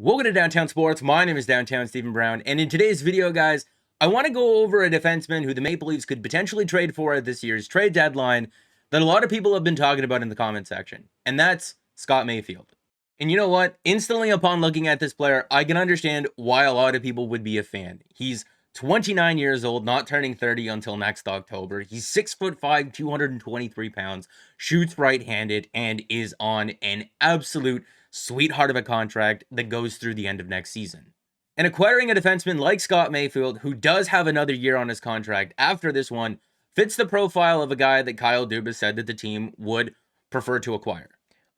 Welcome to Downtown Sports. My name is Downtown Stephen Brown, and in today's video, guys, I want to go over a defenseman who the Maple Leafs could potentially trade for at this year's trade deadline that a lot of people have been talking about in the comment section, and that's Scott Mayfield. And you know what? Instantly upon looking at this player, I can understand why a lot of people would be a fan. He's 29 years old, not turning 30 until next October. He's 6'5", 223 pounds, shoots right-handed, and is on an absolute sweetheart of a contract that goes through the end of next season. And acquiring a defenseman like Scott Mayfield, who does have another year on his contract after this one, fits the profile of a guy that Kyle Dubas said that the team would prefer to acquire.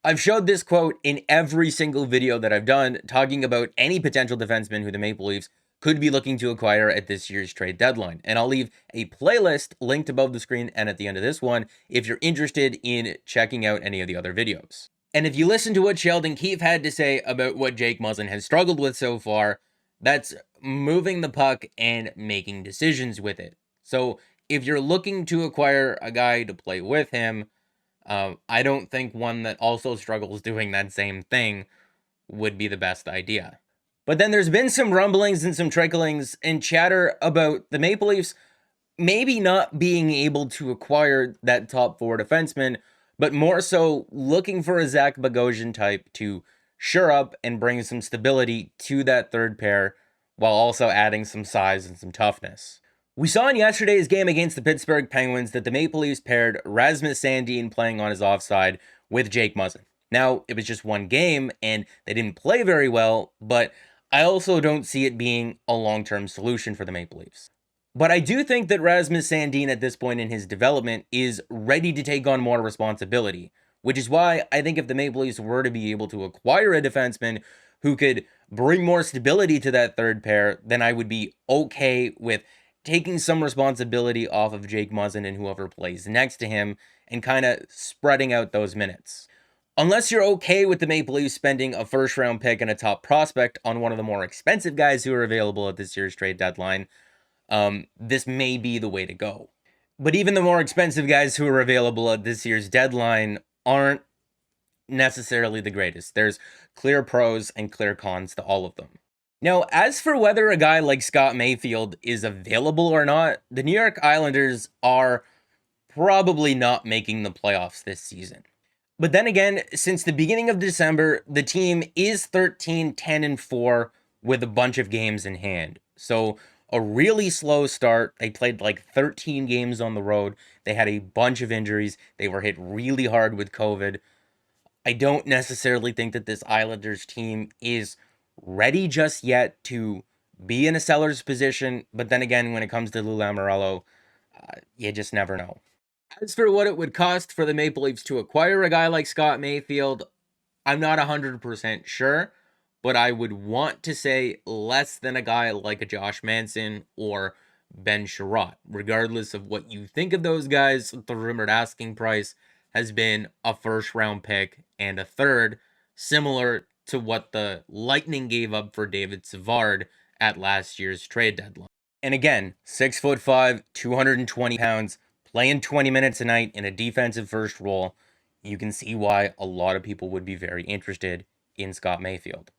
I've showed this quote in every single video that I've done, talking about any potential defenseman who the Maple Leafs could be looking to acquire at this year's trade deadline. And I'll leave a playlist linked above the screen and at the end of this one if you're interested in checking out any of the other videos. And if you listen to what Sheldon Keefe had to say about what Jake Muzzin has struggled with so far, that's moving the puck and making decisions with it. So if you're looking to acquire a guy to play with him, I don't think one that also struggles doing that same thing would be the best idea. But then there's been some rumblings and some tricklings and chatter about the Maple Leafs maybe not being able to acquire that top four defenseman, but more so looking for a Zach Bogosian type to shore up and bring some stability to that third pair while also adding some size and some toughness. We saw in yesterday's game against the Pittsburgh Penguins that the Maple Leafs paired Rasmus Sandin playing on his offside with Jake Muzzin. Now, it was just one game and they didn't play very well, but I also don't see it being a long-term solution for the Maple Leafs. But I do think that Rasmus Sandin at this point in his development is ready to take on more responsibility, which is why I think if the Maple Leafs were to be able to acquire a defenseman who could bring more stability to that third pair, then I would be okay with taking some responsibility off of Jake Muzzin and whoever plays next to him and kind of spreading out those minutes. Unless you're okay with the Maple Leafs spending a first-round pick and a top prospect on one of the more expensive guys who are available at this year's trade deadline, this may be the way to go. But even the more expensive guys who are available at this year's deadline aren't necessarily the greatest. There's clear pros and clear cons to all of them. Now, as for whether a guy like Scott Mayfield is available or not, the New York Islanders are probably not making the playoffs this season. But then again, since the beginning of December, the team is 13-10-4 with a bunch of games in hand. So a really slow start. They played like 13 games on the road. They had a bunch of injuries. They were hit really hard with COVID. I don't necessarily think that this Islanders team is ready just yet to be in a seller's position. But then again, when it comes to Lou Lamoriello, you just never know. As for what it would cost for the Maple Leafs to acquire a guy like Scott Mayfield, I'm not 100% sure, but I would want to say less than a guy like a Josh Manson or Ben Sherratt. Regardless of what you think of those guys, the rumored asking price has been a first-round pick and a third, similar to what the Lightning gave up for David Savard at last year's trade deadline. And again, 6'5", 220 pounds, playing 20 minutes a night in a defensive first role, you can see why a lot of people would be very interested in Scott Mayfield.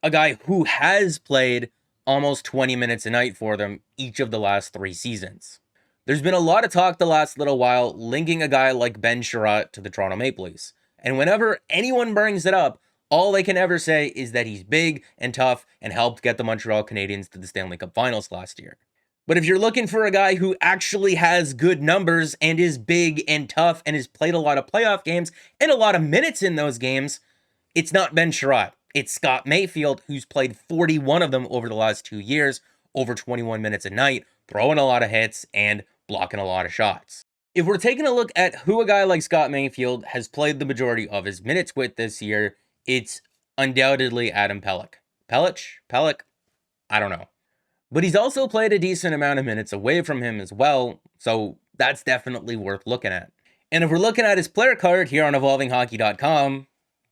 A guy who has played almost 20 minutes a night for them each of the last 3 seasons. There's been a lot of talk the last little while linking a guy like Ben Sherratt to the Toronto Maple Leafs. And whenever anyone brings it up, all they can ever say is that he's big and tough and helped get the Montreal Canadiens to the Stanley Cup Finals last year. But if you're looking for a guy who actually has good numbers and is big and tough and has played a lot of playoff games and a lot of minutes in those games, it's not Ben Sherratt. It's Scott Mayfield, who's played 41 of them over the last 2 years, over 21 minutes a night, throwing a lot of hits and blocking a lot of shots. If we're taking a look at who a guy like Scott Mayfield has played the majority of his minutes with this year, it's undoubtedly Adam Pelech. Pelech? I don't know. But he's also played a decent amount of minutes away from him as well, so that's definitely worth looking at. And if we're looking at his player card here on evolvinghockey.com,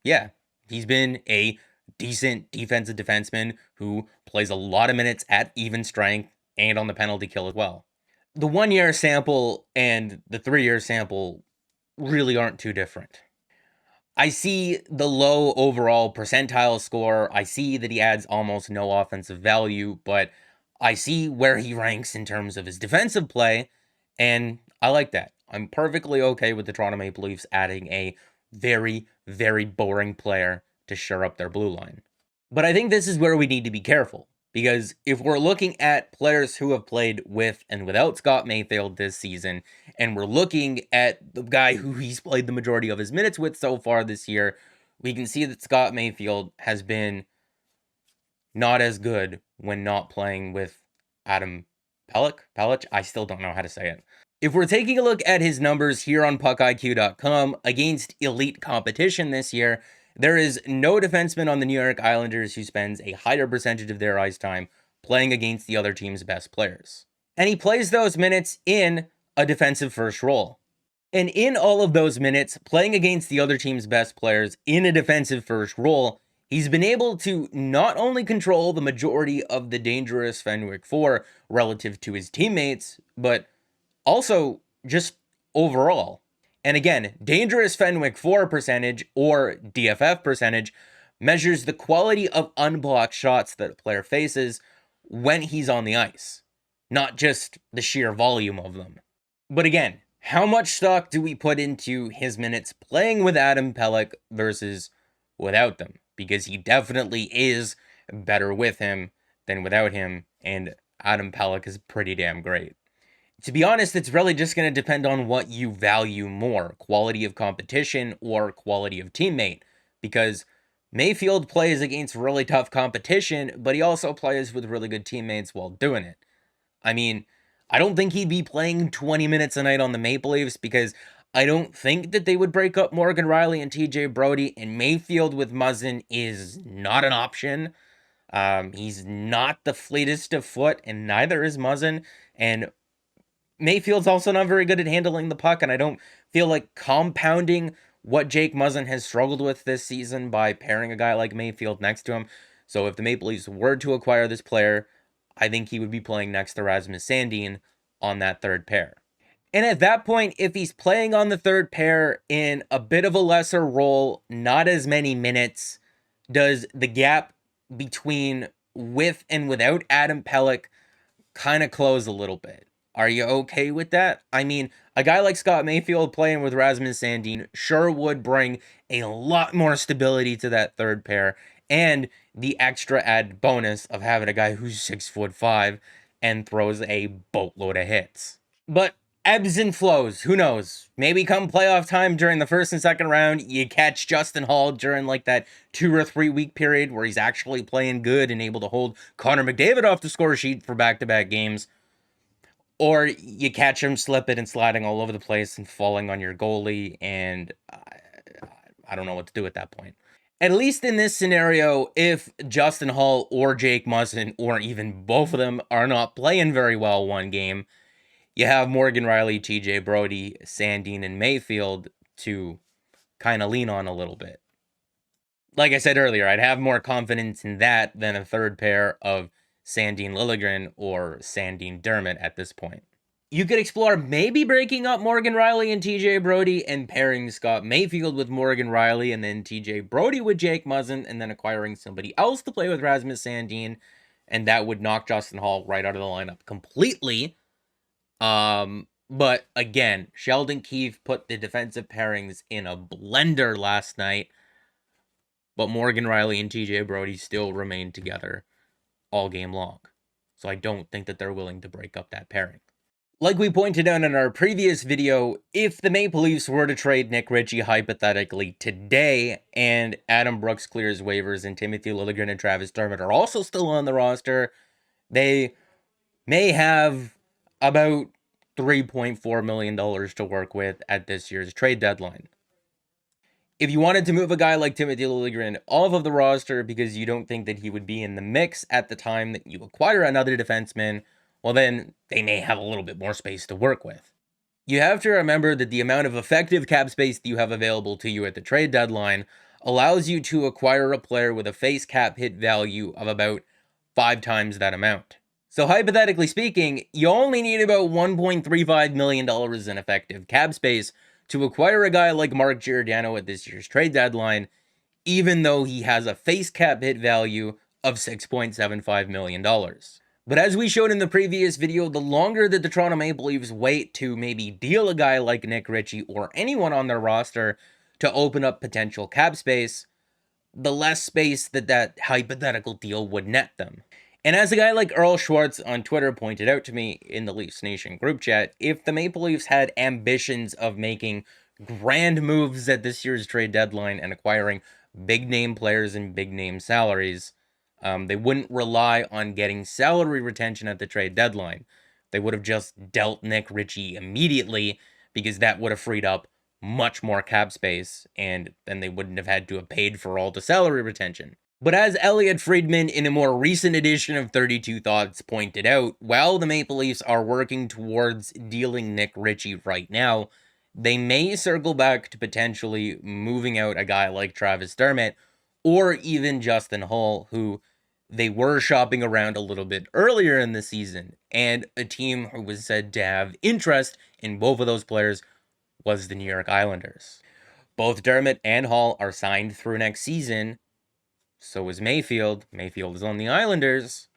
yeah, he's been a decent defensive defenseman who plays a lot of minutes at even strength and on the penalty kill as well. The 1-year sample and the 3-year sample really aren't too different. I see the low overall percentile score. I see that he adds almost no offensive value, but I see where he ranks in terms of his defensive play, and I like that. I'm perfectly okay with the Toronto Maple Leafs adding a very, very boring player to shore up their blue line. But I think this is where we need to be careful, because if we're looking at players who have played with and without Scott Mayfield this season, and we're looking at the guy who he's played the majority of his minutes with so far this year, we can see that Scott Mayfield has been not as good when not playing with Adam Pelech? I still don't know how to say it. If we're taking a look at his numbers here on puckiq.com against elite competition this year, there is no defenseman on the New York Islanders who spends a higher percentage of their ice time playing against the other team's best players. And he plays those minutes in a defensive first role. And in all of those minutes, playing against the other team's best players in a defensive first role, he's been able to not only control the majority of the dangerous Fenwick 4 relative to his teammates, but also just overall. And again, dangerous Fenwick 4 percentage, or DFF percentage, measures the quality of unblocked shots that a player faces when he's on the ice, not just the sheer volume of them. But again, how much stock do we put into his minutes playing with Adam Pelech versus without them? Because he definitely is better with him than without him, and Adam Pelech is pretty damn great. To be honest, it's really just going to depend on what you value more, quality of competition or quality of teammate, because Mayfield plays against really tough competition, but he also plays with really good teammates while doing it. I mean, I don't think he'd be playing 20 minutes a night on the Maple Leafs, because I don't think that they would break up Morgan Rielly and TJ Brodie, and Mayfield with Muzzin is not an option. He's not the fleetest of foot, and neither is Muzzin, and Mayfield's also not very good at handling the puck, and I don't feel like compounding what Jake Muzzin has struggled with this season by pairing a guy like Mayfield next to him. So if the Maple Leafs were to acquire this player, I think he would be playing next to Rasmus Sandin on that third pair. And at that point, if he's playing on the third pair in a bit of a lesser role, not as many minutes, does the gap between with and without Adam Pelech kind of close a little bit? Are you okay with that? I mean, a guy like Scott Mayfield playing with Rasmus Sandin sure would bring a lot more stability to that third pair, and the extra added bonus of having a guy who's 6'5" and throws a boatload of hits. But ebbs and flows, who knows? Maybe come playoff time during the first and second round, you catch Justin Hall during like that 2 or 3 week period where he's actually playing good and able to hold Connor McDavid off the score sheet for back-to-back games. Or you catch him slipping and sliding all over the place and falling on your goalie, and I don't know what to do at that point. At least in this scenario, if Justin Hall or Jake Muzzin, or even both of them, are not playing very well one game, you have Morgan Rielly, TJ Brodie, Sandin, and Mayfield to kind of lean on a little bit. Like I said earlier, I'd have more confidence in that than a third pair of Sandin Liljegren or Sandin Dermott at this point. You could explore maybe breaking up Morgan Rielly and TJ Brodie and pairing Scott Mayfield with Morgan Rielly and then TJ Brodie with Jake Muzzin, and then acquiring somebody else to play with Rasmus Sandin, and that would knock Justin Hall right out of the lineup completely. But again, Sheldon Keefe put the defensive pairings in a blender last night, but Morgan Rielly and TJ Brodie still remain together all game long. So I don't think that they're willing to break up that pairing. Like we pointed out in our previous video, if the Maple Leafs were to trade Nick Ritchie hypothetically today, and Adam Brooks clears waivers and Timothy Liljegren and Travis Dermott are also still on the roster, they may have about $3.4 million to work with at this year's trade deadline. If you wanted to move a guy like Timothy Liljegren off of the roster because you don't think that he would be in the mix at the time that you acquire another defenseman, well then they may have a little bit more space to work with. You have to remember that the amount of effective cap space that you have available to you at the trade deadline allows you to acquire a player with a face cap hit value of about 5 times that amount. So hypothetically speaking, you only need about $1.35 million in effective cap space to acquire a guy like Mark Giordano at this year's trade deadline, even though he has a face cap hit value of $6.75 million. But as we showed in the previous video, the longer that the Toronto Maple Leafs wait to maybe deal a guy like Nick Ritchie or anyone on their roster to open up potential cap space, the less space that hypothetical deal would net them. And as a guy like Earl Schwartz on Twitter pointed out to me in the Leafs Nation group chat, if the Maple Leafs had ambitions of making grand moves at this year's trade deadline and acquiring big name players and big name salaries, they wouldn't rely on getting salary retention at the trade deadline. They would have just dealt Nick Ritchie immediately, because that would have freed up much more cap space, and then they wouldn't have had to have paid for all the salary retention. But as Elliot Friedman in a more recent edition of 32 Thoughts pointed out, while the Maple Leafs are working towards dealing Nick Ritchie right now, they may circle back to potentially moving out a guy like Travis Dermott or even Justin Holl, who they were shopping around a little bit earlier in the season, and a team who was said to have interest in both of those players was the New York Islanders. Both Dermott and Holl are signed through next season. So is Mayfield. Mayfield is on the Islanders.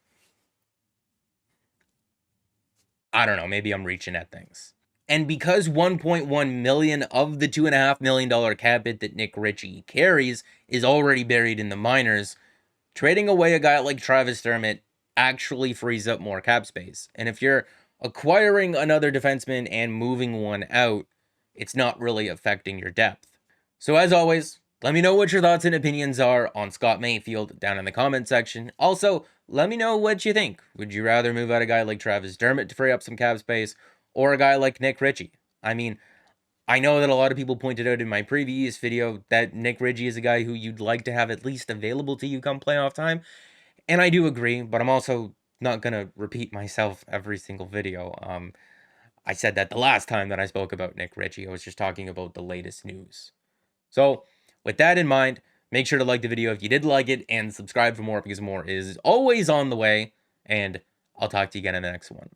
I don't know, maybe I'm reaching at things. And because 1.1 million of the $2.5 million cap hit that Nick Ritchie carries is already buried in the minors, trading away a guy like Travis Dermott actually frees up more cap space. And if you're acquiring another defenseman and moving one out, it's not really affecting your depth. So as always, let me know what your thoughts and opinions are on Scott Mayfield down in the comment section. Also, let me know what you think. Would you rather move out a guy like Travis Dermott to free up some cap space, or a guy like Nick Ritchie? I mean, I know that a lot of people pointed out in my previous video that Nick Ritchie is a guy who you'd like to have at least available to you come playoff time. And I do agree, but I'm also not going to repeat myself every single video. I said that the last time that I spoke about Nick Ritchie. I was just talking about the latest news. So, with that in mind, make sure to like the video if you did like it, and subscribe for more, because more is always on the way, and I'll talk to you again in the next one.